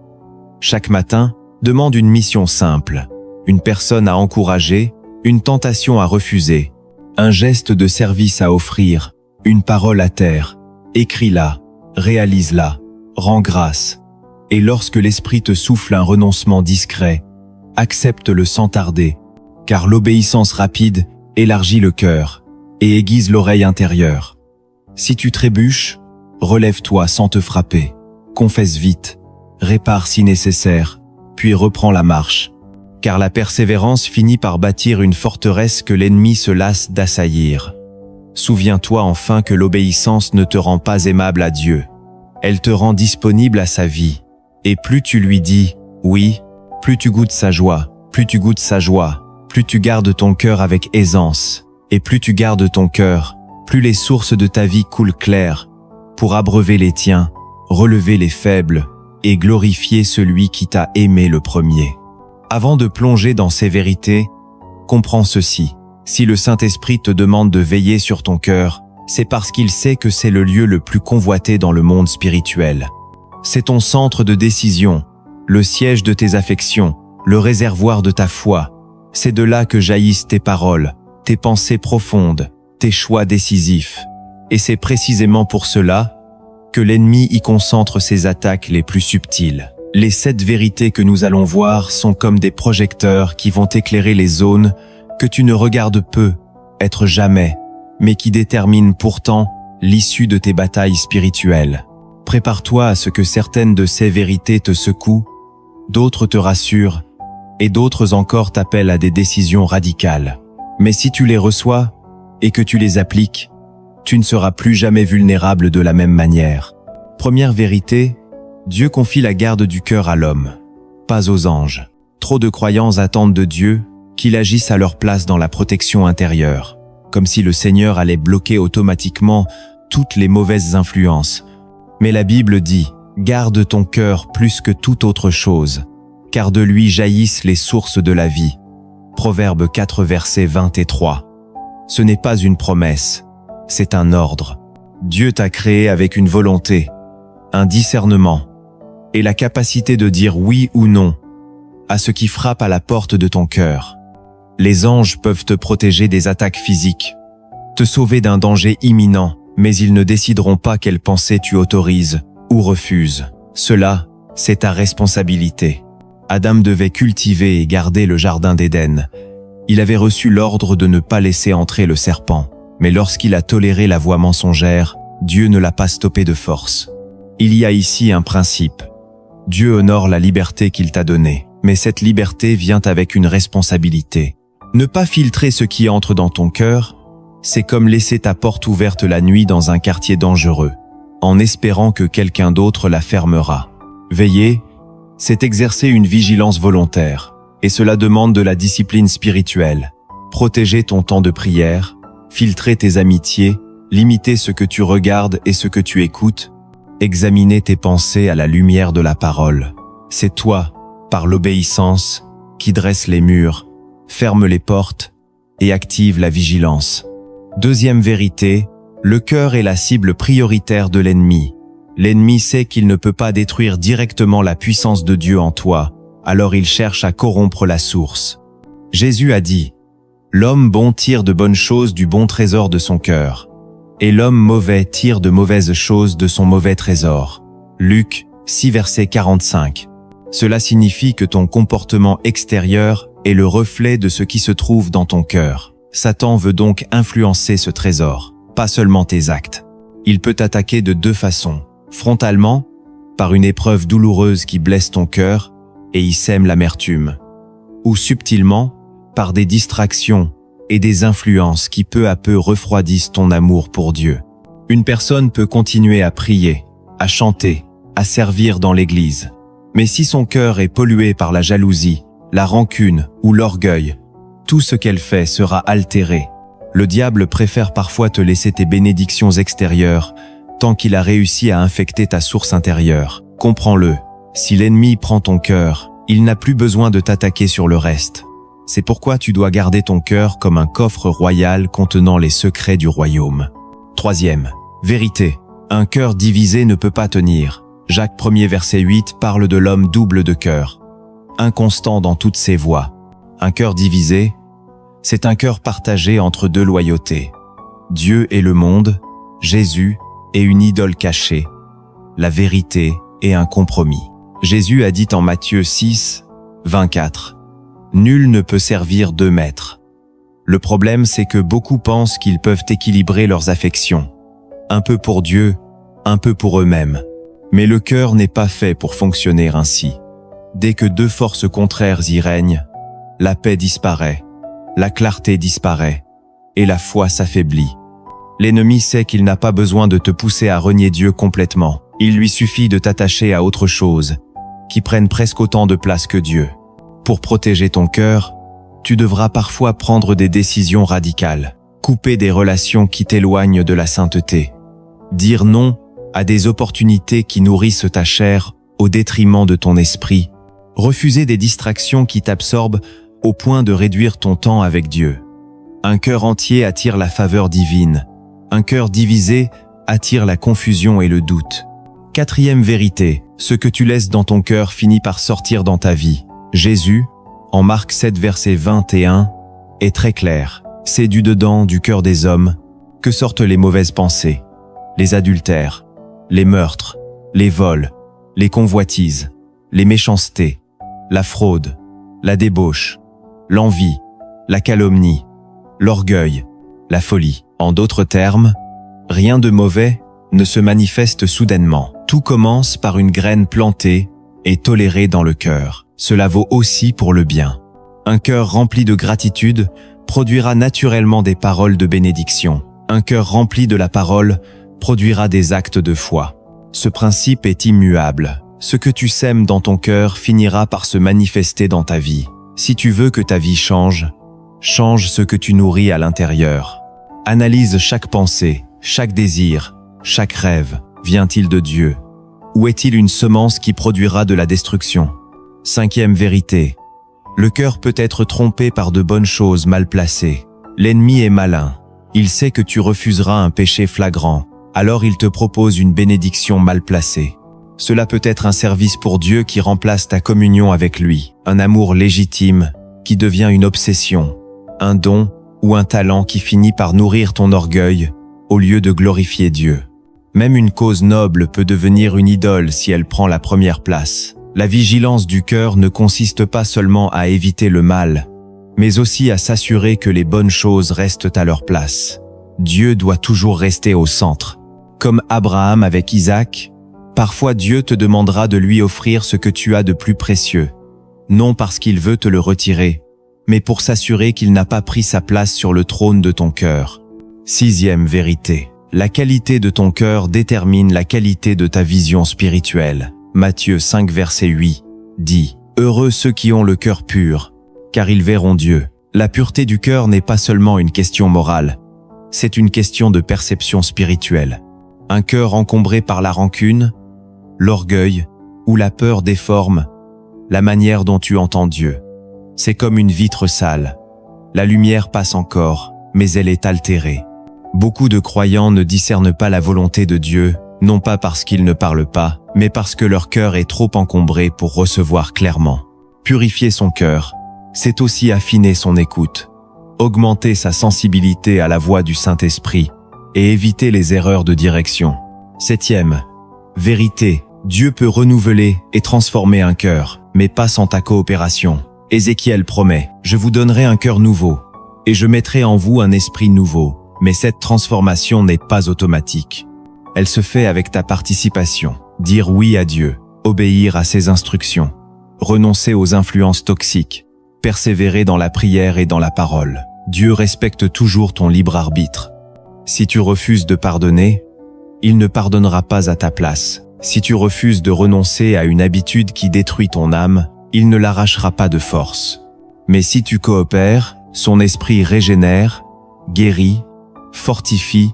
Chaque matin, demande une mission simple, une personne à encourager, une tentation à refuser, un geste de service à offrir, une parole à taire. Écris-la, réalise-la, rends grâce. Et lorsque l'esprit te souffle un renoncement discret, accepte-le sans tarder, car l'obéissance rapide élargit le cœur et aiguise l'oreille intérieure. Si tu trébuches, relève-toi sans te frapper, confesse vite, répare si nécessaire, puis reprends la marche, car la persévérance finit par bâtir une forteresse que l'ennemi se lasse d'assaillir. Souviens-toi enfin que l'obéissance ne te rend pas aimable à Dieu, elle te rend disponible à sa vie. Et plus tu lui dis « oui », plus tu goûtes sa joie, plus tu goûtes sa joie, plus tu gardes ton cœur avec aisance. Et plus tu gardes ton cœur, plus les sources de ta vie coulent claires, pour abreuver les tiens, relever les faibles et glorifier celui qui t'a aimé le premier. Avant de plonger dans ces vérités, comprends ceci. Si le Saint-Esprit te demande de veiller sur ton cœur, c'est parce qu'il sait que c'est le lieu le plus convoité dans le monde spirituel. C'est ton centre de décision, le siège de tes affections, le réservoir de ta foi. C'est de là que jaillissent tes paroles, tes pensées profondes, tes choix décisifs. Et c'est précisément pour cela que l'ennemi y concentre ses attaques les plus subtiles. Les 7 vérités que nous allons voir sont comme des projecteurs qui vont éclairer les zones que tu ne regardes peu, être jamais, mais qui déterminent pourtant l'issue de tes batailles spirituelles. Prépare-toi à ce que certaines de ces vérités te secouent, d'autres te rassurent, et d'autres encore t'appellent à des décisions radicales. Mais si tu les reçois et que tu les appliques, tu ne seras plus jamais vulnérable de la même manière. Première vérité, Dieu confie la garde du cœur à l'homme, pas aux anges. Trop de croyants attendent de Dieu qu'il agisse à leur place dans la protection intérieure, comme si le Seigneur allait bloquer automatiquement toutes les mauvaises influences. Mais la Bible dit « Garde ton cœur plus que toute autre chose, car de lui jaillissent les sources de la vie. » Proverbe 4 versets 23. Ce n'est pas une promesse, c'est un ordre. Dieu t'a créé avec une volonté, un discernement et la capacité de dire oui ou non à ce qui frappe à la porte de ton cœur. Les anges peuvent te protéger des attaques physiques, te sauver d'un danger imminent, mais ils ne décideront pas quelles pensées tu autorises ou refuses. Cela, c'est ta responsabilité. Adam devait cultiver et garder le jardin d'Éden. Il avait reçu l'ordre de ne pas laisser entrer le serpent, mais lorsqu'il a toléré la voix mensongère, Dieu ne l'a pas stoppé de force. Il y a ici un principe. Dieu honore la liberté qu'il t'a donnée, mais cette liberté vient avec une responsabilité. Ne pas filtrer ce qui entre dans ton cœur, c'est comme laisser ta porte ouverte la nuit dans un quartier dangereux, en espérant que quelqu'un d'autre la fermera. Veiller, c'est exercer une vigilance volontaire, et cela demande de la discipline spirituelle. Protéger ton temps de prière, filtrer tes amitiés, limiter ce que tu regardes et ce que tu écoutes, examiner tes pensées à la lumière de la parole. C'est toi, par l'obéissance, qui dresse les murs, ferme les portes et active la vigilance. Deuxième vérité, le cœur est la cible prioritaire de l'ennemi. L'ennemi sait qu'il ne peut pas détruire directement la puissance de Dieu en toi, alors il cherche à corrompre la source. Jésus a dit « L'homme bon tire de bonnes choses du bon trésor de son cœur ». et l'homme mauvais tire de mauvaises choses de son mauvais trésor. Luc 6 verset 45. Cela signifie que ton comportement extérieur est le reflet de ce qui se trouve dans ton cœur. Satan veut donc influencer ce trésor, pas seulement tes actes. Il peut t'attaquer de deux façons. Frontalement, par une épreuve douloureuse qui blesse ton cœur et y sème l'amertume. Ou subtilement, par des distractions et des influences qui peu à peu refroidissent ton amour pour Dieu. Une personne peut continuer à prier, à chanter, à servir dans l'église. Mais si son cœur est pollué par la jalousie, la rancune ou l'orgueil, tout ce qu'elle fait sera altéré. Le diable préfère parfois te laisser tes bénédictions extérieures tant qu'il a réussi à infecter ta source intérieure. Comprends-le, si l'ennemi prend ton cœur, il n'a plus besoin de t'attaquer sur le reste. C'est pourquoi tu dois garder ton cœur comme un coffre royal contenant les secrets du royaume. Troisième, vérité. Un cœur divisé ne peut pas tenir. Jacques 1er verset 8 parle de l'homme double de cœur, inconstant dans toutes ses voies. Un cœur divisé, c'est un cœur partagé entre deux loyautés. Dieu et le monde, Jésus et une idole cachée, la vérité et un compromis. Jésus a dit en Matthieu 6, 24, « Nul ne peut servir deux maîtres. » Le problème, c'est que beaucoup pensent qu'ils peuvent équilibrer leurs affections. Un peu pour Dieu, un peu pour eux-mêmes. Mais le cœur n'est pas fait pour fonctionner ainsi. Dès que deux forces contraires y règnent, la paix disparaît, la clarté disparaît, et la foi s'affaiblit. L'ennemi sait qu'il n'a pas besoin de te pousser à renier Dieu complètement. Il lui suffit de t'attacher à autre chose, qui prenne presque autant de place que Dieu. Pour protéger ton cœur, tu devras parfois prendre des décisions radicales, couper des relations qui t'éloignent de la sainteté, dire non à des opportunités qui nourrissent ta chair au détriment de ton esprit, refuser des distractions qui t'absorbent au point de réduire ton temps avec Dieu. Un cœur entier attire la faveur divine. Un cœur divisé attire la confusion et le doute. Quatrième vérité, ce que tu laisses dans ton cœur finit par sortir dans ta vie. Jésus, en Marc 7 verset 21, est très clair. C'est du dedans du cœur des hommes que sortent les mauvaises pensées, les adultères, les meurtres, les vols, les convoitises, les méchancetés, la fraude, la débauche, l'envie, la calomnie, l'orgueil, la folie. En d'autres termes, rien de mauvais ne se manifeste soudainement. Tout commence par une graine plantée et tolérée dans le cœur. Cela vaut aussi pour le bien. Un cœur rempli de gratitude produira naturellement des paroles de bénédiction. Un cœur rempli de la parole produira des actes de foi. Ce principe est immuable. Ce que tu sèmes dans ton cœur finira par se manifester dans ta vie. Si tu veux que ta vie change, change ce que tu nourris à l'intérieur. Analyse chaque pensée, chaque désir, chaque rêve. Vient-il de Dieu? Ou est-il une semence qui produira de la destruction? Cinquième vérité. Le cœur peut être trompé par de bonnes choses mal placées. L'ennemi est malin. Il sait que tu refuseras un péché flagrant. Alors il te propose une bénédiction mal placée. Cela peut être un service pour Dieu qui remplace ta communion avec lui, un amour légitime qui devient une obsession, un don ou un talent qui finit par nourrir ton orgueil au lieu de glorifier Dieu. Même une cause noble peut devenir une idole si elle prend la première place. La vigilance du cœur ne consiste pas seulement à éviter le mal, mais aussi à s'assurer que les bonnes choses restent à leur place. Dieu doit toujours rester au centre. Comme Abraham avec Isaac, parfois Dieu te demandera de lui offrir ce que tu as de plus précieux, non parce qu'il veut te le retirer, mais pour s'assurer qu'il n'a pas pris sa place sur le trône de ton cœur. Sixième vérité. La qualité de ton cœur détermine la qualité de ta vision spirituelle. Matthieu 5 verset 8 dit « Heureux ceux qui ont le cœur pur, car ils verront Dieu ». La pureté du cœur n'est pas seulement une question morale, c'est une question de perception spirituelle. Un cœur encombré par la rancune, l'orgueil ou la peur déforme la manière dont tu entends Dieu. C'est comme une vitre sale. La lumière passe encore, mais elle est altérée. Beaucoup de croyants ne discernent pas la volonté de Dieu, non pas parce qu'ils ne parlent pas, mais parce que leur cœur est trop encombré pour recevoir clairement. Purifier son cœur, c'est aussi affiner son écoute, augmenter sa sensibilité à la voix du Saint-Esprit et éviter les erreurs de direction. 7e, vérité. Dieu peut renouveler et transformer un cœur, mais pas sans ta coopération. Ézéchiel promet, « Je vous donnerai un cœur nouveau, et je mettrai en vous un esprit nouveau. » Mais cette transformation n'est pas automatique. Elle se fait avec ta participation. Dire oui à Dieu, obéir à ses instructions, renoncer aux influences toxiques, persévérer dans la prière et dans la parole. Dieu respecte toujours ton libre arbitre. Si tu refuses de pardonner, il ne pardonnera pas à ta place. Si tu refuses de renoncer à une habitude qui détruit ton âme, il ne l'arrachera pas de force. Mais si tu coopères, son esprit régénère, guérit, fortifie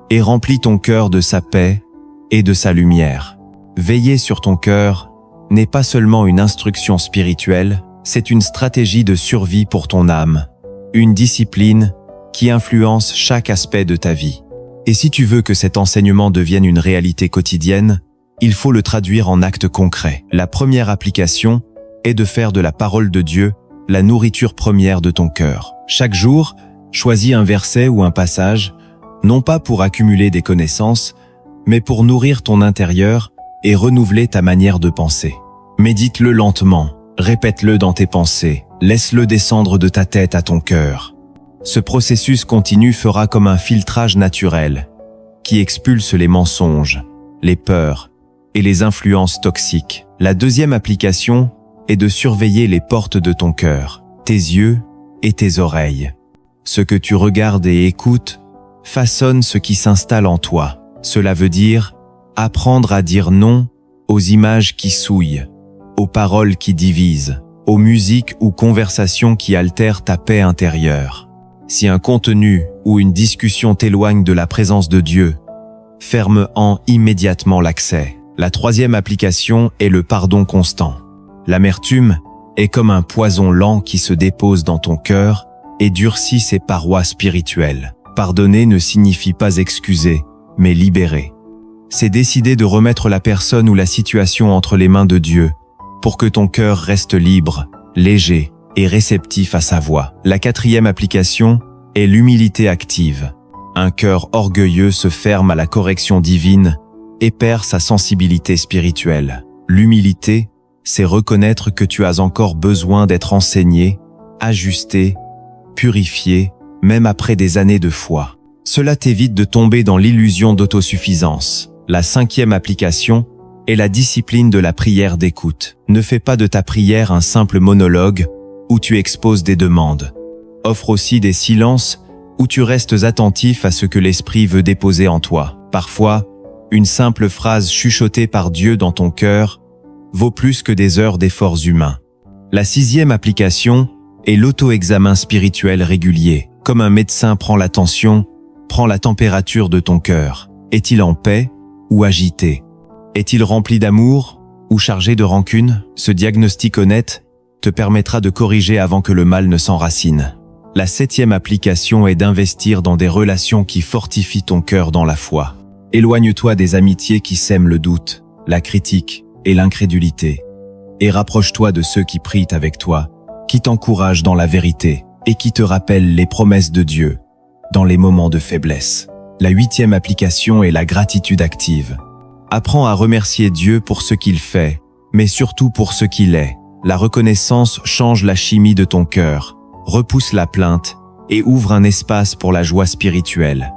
et remplit ton cœur de sa paix et de sa lumière. Veiller sur ton cœur n'est pas seulement une instruction spirituelle, c'est une stratégie de survie pour ton âme, une discipline qui influence chaque aspect de ta vie. Et si tu veux que cet enseignement devienne une réalité quotidienne, il faut le traduire en actes concrets. La première application est de faire de la parole de Dieu la nourriture première de ton cœur. Chaque jour, choisis un verset ou un passage, non pas pour accumuler des connaissances, mais pour nourrir ton intérieur et renouveler ta manière de penser. Médite-le lentement, répète-le dans tes pensées, laisse-le descendre de ta tête à ton cœur. Ce processus continu fera comme un filtrage naturel qui expulse les mensonges, les peurs et les influences toxiques. La deuxième application est de surveiller les portes de ton cœur, tes yeux et tes oreilles. Ce que tu regardes et écoutes façonne ce qui s'installe en toi. Cela veut dire apprendre à dire non aux images qui souillent, aux paroles qui divisent, aux musiques ou conversations qui altèrent ta paix intérieure. Si un contenu ou une discussion t'éloigne de la présence de Dieu, ferme-en immédiatement l'accès. La troisième application est le pardon constant. L'amertume est comme un poison lent qui se dépose dans ton cœur et durcit ses parois spirituelles. Pardonner ne signifie pas excuser, mais libérer. C'est décider de remettre la personne ou la situation entre les mains de Dieu pour que ton cœur reste libre, léger et réceptif à sa voix. La quatrième application est l'humilité active. Un cœur orgueilleux se ferme à la correction divine et perd sa sensibilité spirituelle. L'humilité, c'est reconnaître que tu as encore besoin d'être enseigné, ajusté, purifié, même après des années de foi. Cela t'évite de tomber dans l'illusion d'autosuffisance. La cinquième application est la discipline de la prière d'écoute. Ne fais pas de ta prière un simple monologue où tu exposes des demandes. Offre aussi des silences où tu restes attentif à ce que l'Esprit veut déposer en toi. Parfois, une simple phrase chuchotée par Dieu dans ton cœur vaut plus que des heures d'efforts humains. La sixième application est l'auto-examen spirituel régulier. Comme un médecin prend la tension, prends la température de ton cœur. Est-il en paix ou agité? Est-il rempli d'amour ou chargé de rancune? Ce diagnostic honnête te permettra de corriger avant que le mal ne s'enracine. La septième application est d'investir dans des relations qui fortifient ton cœur dans la foi. Éloigne-toi des amitiés qui sèment le doute, la critique et l'incrédulité. Et rapproche-toi de ceux qui prient avec toi, qui t'encouragent dans la vérité et qui te rappellent les promesses de Dieu dans les moments de faiblesse. La huitième application est la gratitude active. Apprends à remercier Dieu pour ce qu'il fait, mais surtout pour ce qu'il est. La reconnaissance change la chimie de ton cœur, repousse la plainte et ouvre un espace pour la joie spirituelle.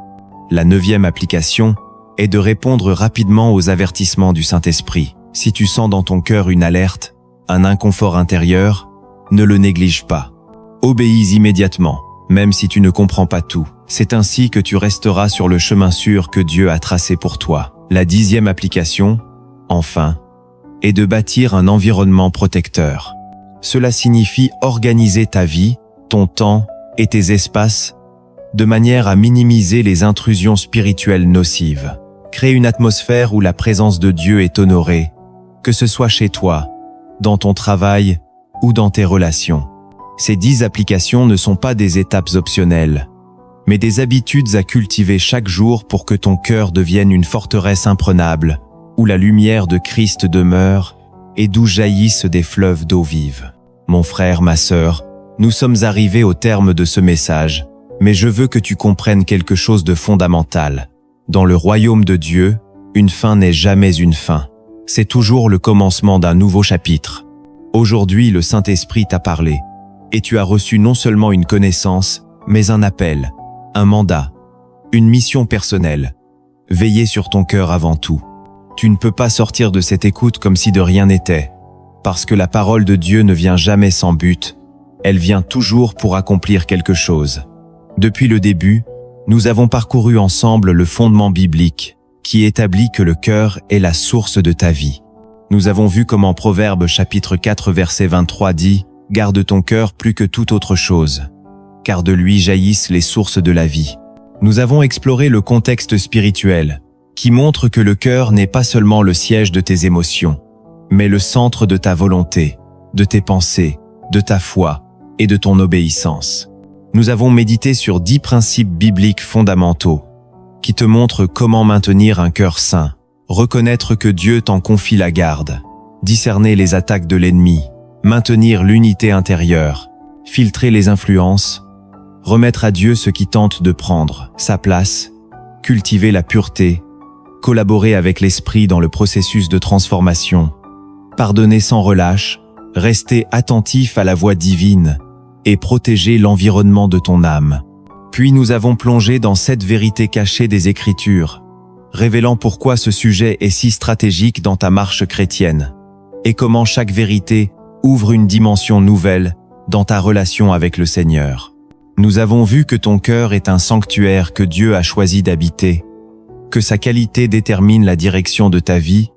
La neuvième application est de répondre rapidement aux avertissements du Saint-Esprit. Si tu sens dans ton cœur une alerte, un inconfort intérieur, ne le néglige pas. Obéis immédiatement, même si tu ne comprends pas tout. C'est ainsi que tu resteras sur le chemin sûr que Dieu a tracé pour toi. La dixième application, enfin, est de bâtir un environnement protecteur. Cela signifie organiser ta vie, ton temps et tes espaces de manière à minimiser les intrusions spirituelles nocives. Crée une atmosphère où la présence de Dieu est honorée, que ce soit chez toi, dans ton travail ou dans tes relations. Ces 10 applications ne sont pas des étapes optionnelles, mais des habitudes à cultiver chaque jour pour que ton cœur devienne une forteresse imprenable, où la lumière de Christ demeure et d'où jaillissent des fleuves d'eau vive. Mon frère, ma sœur, nous sommes arrivés au terme de ce message, Mais je veux que tu comprennes quelque chose de fondamental. Dans le royaume de Dieu, une fin n'est jamais une fin. C'est toujours le commencement d'un nouveau chapitre. Aujourd'hui, le Saint-Esprit t'a parlé, et tu as reçu non seulement une connaissance, mais un appel, un mandat, une mission personnelle. Veillez sur ton cœur avant tout. Tu ne peux pas sortir de cette écoute comme si de rien n'était, parce que la parole de Dieu ne vient jamais sans but, elle vient toujours pour accomplir quelque chose. Depuis le début, nous avons parcouru ensemble le fondement biblique, qui établit que le cœur est la source de ta vie. Nous avons vu comment Proverbes chapitre 4 verset 23 dit « Garde ton cœur plus que toute autre chose, car de lui jaillissent les sources de la vie. » Nous avons exploré le contexte spirituel, qui montre que le cœur n'est pas seulement le siège de tes émotions, mais le centre de ta volonté, de tes pensées, de ta foi et de ton obéissance. Nous avons médité sur 10 principes bibliques fondamentaux, qui te montrent comment maintenir un cœur sain, reconnaître que Dieu t'en confie la garde, discerner les attaques de l'ennemi, maintenir l'unité intérieure, filtrer les influences, remettre à Dieu ce qui tente de prendre sa place, cultiver la pureté, collaborer avec l'Esprit dans le processus de transformation, pardonner sans relâche, rester attentif à la voix divine et protéger l'environnement de ton âme. Puis nous avons plongé dans cette vérité cachée des Écritures, révélant pourquoi ce sujet est si stratégique dans ta marche chrétienne, et comment chaque vérité ouvre une dimension nouvelle dans ta relation avec le Seigneur. Nous avons vu que ton cœur est un sanctuaire que Dieu a choisi d'habiter, que sa qualité détermine la direction de ta vie,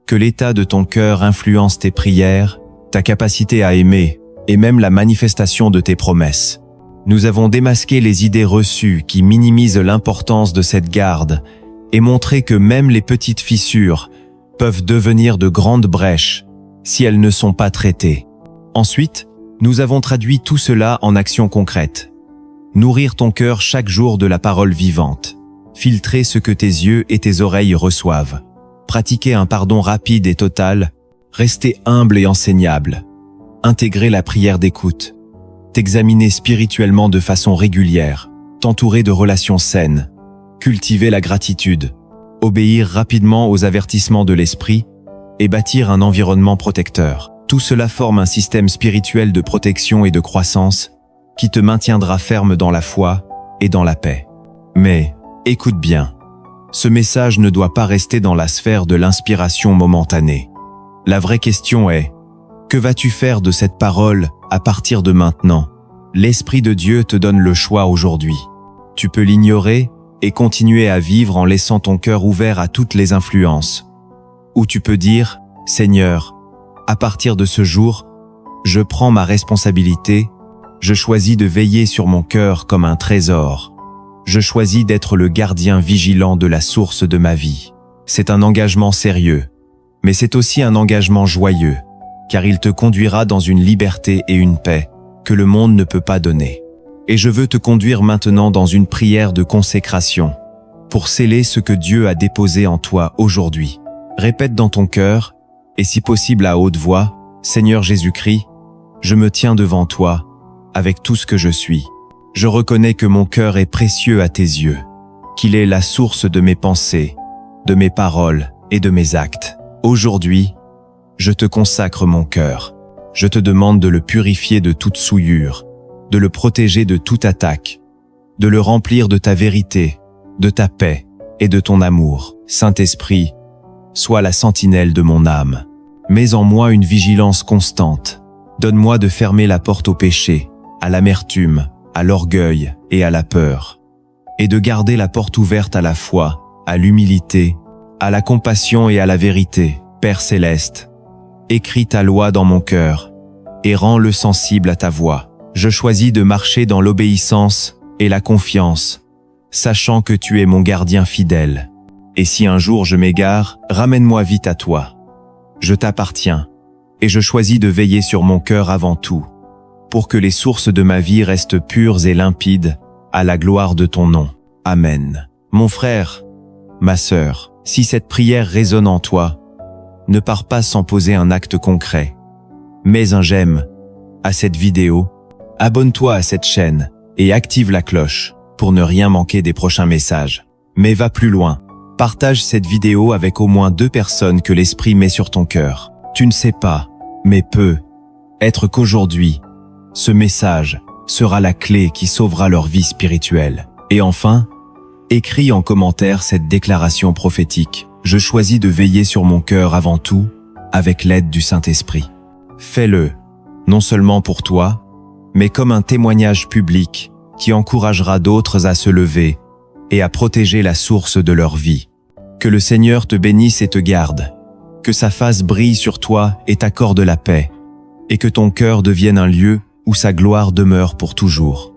que l'état de ton cœur influence tes prières, ta capacité à aimer, et même la manifestation de tes promesses. Nous avons démasqué les idées reçues qui minimisent l'importance de cette garde et montré que même les petites fissures peuvent devenir de grandes brèches si elles ne sont pas traitées. Ensuite, nous avons traduit tout cela en actions concrètes. Nourrir ton cœur chaque jour de la parole vivante. Filtrer ce que tes yeux et tes oreilles reçoivent. Pratiquer un pardon rapide et total. Rester humble et enseignable. Intégrer la prière d'écoute. T'examiner spirituellement de façon régulière. T'entourer de relations saines. Cultiver la gratitude. Obéir rapidement aux avertissements de l'esprit et bâtir un environnement protecteur. Tout cela forme un système spirituel de protection et de croissance qui te maintiendra ferme dans la foi et dans la paix. Mais, écoute bien, ce message ne doit pas rester dans la sphère de l'inspiration momentanée. La vraie question est, que vas-tu faire de cette parole à partir de maintenant? L'Esprit de Dieu te donne le choix aujourd'hui. Tu peux l'ignorer et continuer à vivre en laissant ton cœur ouvert à toutes les influences. Ou tu peux dire, Seigneur, à partir de ce jour, je prends ma responsabilité, je choisis de veiller sur mon cœur comme un trésor. Je choisis d'être le gardien vigilant de la source de ma vie. C'est un engagement sérieux, mais c'est aussi un engagement joyeux, car il te conduira dans une liberté et une paix que le monde ne peut pas donner. Et je veux te conduire maintenant dans une prière de consécration, pour sceller ce que Dieu a déposé en toi aujourd'hui. Répète dans ton cœur, et si possible à haute voix, Seigneur Jésus-Christ, je me tiens devant toi, avec tout ce que je suis. Je reconnais que mon cœur est précieux à tes yeux, qu'il est la source de mes pensées, de mes paroles et de mes actes. Aujourd'hui, je te consacre mon cœur. Je te demande de le purifier de toute souillure, de le protéger de toute attaque, de le remplir de ta vérité, de ta paix et de ton amour. Saint-Esprit, sois la sentinelle de mon âme. Mets en moi une vigilance constante. Donne-moi de fermer la porte au péché, à l'amertume, à l'orgueil et à la peur, et de garder la porte ouverte à la foi, à l'humilité, à la compassion et à la vérité. Père céleste, écris ta loi dans mon cœur et rends-le sensible à ta voix. Je choisis de marcher dans l'obéissance et la confiance, sachant que tu es mon gardien fidèle. Et si un jour je m'égare, ramène-moi vite à toi. Je t'appartiens, et je choisis de veiller sur mon cœur avant tout, pour que les sources de ma vie restent pures et limpides, à la gloire de ton nom. Amen. Mon frère, ma sœur, si cette prière résonne en toi, ne pars pas sans poser un acte concret. Mets un j'aime à cette vidéo, abonne-toi à cette chaîne et active la cloche pour ne rien manquer des prochains messages. Mais va plus loin. Partage cette vidéo avec au moins 2 personnes que l'Esprit met sur ton cœur. Tu ne sais pas, mais peut être qu'aujourd'hui, ce message sera la clé qui sauvera leur vie spirituelle. Et enfin, écris en commentaire cette déclaration prophétique. Je choisis de veiller sur mon cœur avant tout, avec l'aide du Saint-Esprit. Fais-le, non seulement pour toi, mais comme un témoignage public qui encouragera d'autres à se lever et à protéger la source de leur vie. Que le Seigneur te bénisse et te garde, que sa face brille sur toi et t'accorde la paix, et que ton cœur devienne un lieu où sa gloire demeure pour toujours.